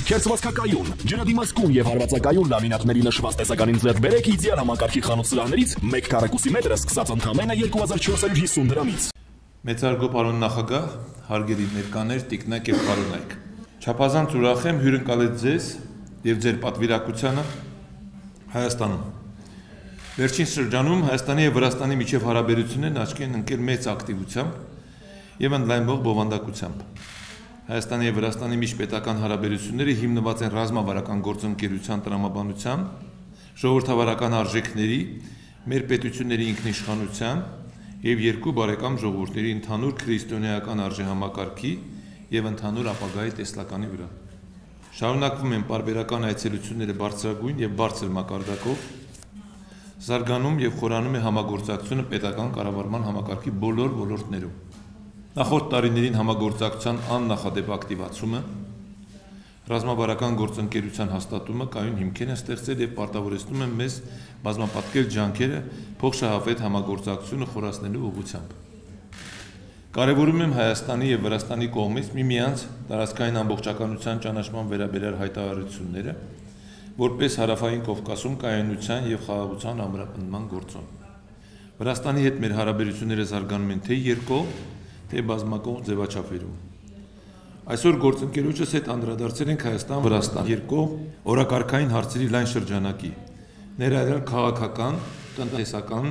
Քերծվածքակայուն, ջրադիմացկուն եւ հարվածակայուն լամինատների նշված տեսականին ձեռք բերեք իդեալ համակարգի խանութ սրահներից 1 քառակուսի մետրը սկսած ընդամենը 2450 դրամից։ Մեծարգո պարոն նախագահ, հարգելի ներկաներ, տիկնակ եւ պարոնայք։ Չափազանց ուրախ եմ հյուրընկալել ձեզ եւ ձեր պատվիրակությանը Հայաստանում։ Վերջին շրջանում Հայաստանի եւ Վրաստանի միջև հարաբերություններն աչքի են ընկել մեծ ակտիվությամբ եւ ընդլայնվող բովանդակությամբ։ Հայաստանի եւ Վրաստանի միջպետական հարաբերությունները հիմնված են ռազմավարական գործընկերության տրամաբանության, ժողովրդավարական արժեքների, մեր պետությունների ինքնիշխանության եւ երկու բարեկամ ժողովուրդների ընդհանուր քրիստոնեական արժեհամակարգի եւ ընդհանուր ապագայի տեսլականի վրա։ Շարունակվում են պարբերական այցելությունները բարձրագույն եւ բարձր մակարդակով, զարգանում եւ խորանում է համագործակցությունը պետական կառավարման համակարգի բոլոր ոլորտներում։ Նախորդ տարիներին համագործակցության աննախադեպ ակտիվացումը, ռազմավարական գործընկերության հաստատումը կայուն հիմքեր են ստեղծել եւ պարտավորեցնում են մեզ բազմապատկել ջանքերը փոխշահավետ համագործակցությունը խորացնելու ուղղությամբ։ Կարևորում եմ Հայաստանի եւ Վրաստանի կողմից միմյանց տարածքային ամբողջականության ճանաչման վերաբերյալ հայտարարությունները, որպես Հարավային Կովկասում կայունության եւ խաղաղության ամրապնդման գործոն։ Վրաստանի հետ մեր հարաբերությունները զարգանում են թե երկկողմ, թե բազմակողմ ձևաչափերում։ Այսօր գործընկերոջս հետ անդրադարձել ենք Հայաստան-Վրաստան երկկողմ օրակարգային հարցերի լայն շրջանակի, ներառյալ քաղաքական, տնտեսական,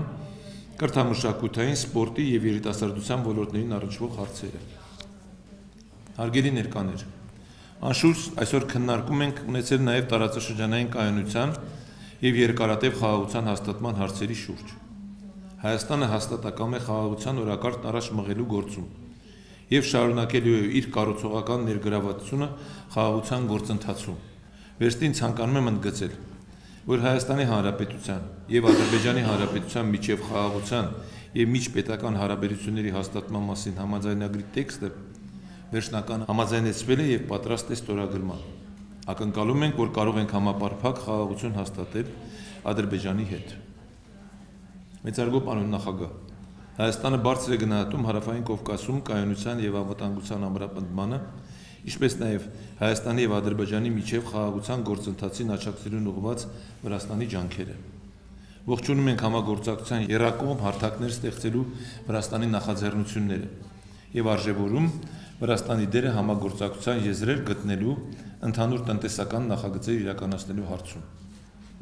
կրթամշակութային, սպորտի եւ երիտասարդության ոլորտներին առնչվող հարցերը։ Հարգելի ներկաներ, անշուշտ այսօր քննարկում ենք ունեցել նաեւ տարածաշրջանային կայունության եւ երկարատև խաղաղության հաստատման հարցերի շուրջ։ Հայաստանը հաստատակամ է խաղաղության օրակարգ առաջ մղելու գործում եւ շարունակելու է իր կառուցողական ներգրավվածությունը խաղաղության գործընթացում։ Վերստին ցանկանում եմ ընդգծել, որ Հայաստանի Հանրապետության եւ Ադրբեջանի Հանրապետության միջև խաղաղության եւ միջպետական հարաբերությունների հաստատման մասին համաձայնագրի տեքստը վերջնական համաձայնեցվել է եւ պատրաստ է ստորագրման։ Ակնկալում ենք, որ կարող ենք համապարփակ խաղաղություն հաստատել Ադրբեջանի հետ։ Մեծարգո պարոն նախագահ, Հայաստանը բարձր է գնահատում Հարավային Կովկասում կայունության եւ անվտանգության ամրապնդմանը, ինչպես նաեւ Հայաստանի եւ Ադրբեջանի միջև խաղաղության գործընթացին աջակցելուն ուղղված Վրաստանի ջանքերը։ Ողջունում ենք համագործակցության եռակողմ հարթակներ ստեղծելու Վրաստանի նախաձեռնությունները եւ արժեվորում Վրաստանի դերը համագործակցության եզրեր գտնելու ընդհանուր տնտեսական նախագծեր իրականացնելու հարցում։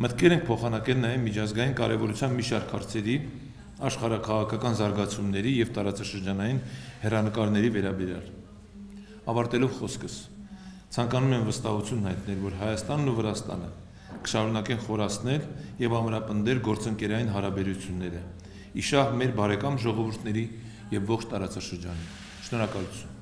Մտքեր ենք փոխանակել նաեւ միջազգային կարեւորության մի շարք հարցերի, աշխարհաքաղաքական զարգացումների եւ տարածաշրջանային հեռանկարների վերաբերյալ։ Ավարտելով խոսքս, ցանկանում եմ վստահություն հայտնել, որ Հայաստանն ու Վրաստանը կշարունակեն խորացնել եւ ամրապնդել գործընկերային հարաբերությունները, իշահ մեր բարեկամ ժողովուրդների եւ ողջ տարածաշրջանի։ Շնորհակալություն։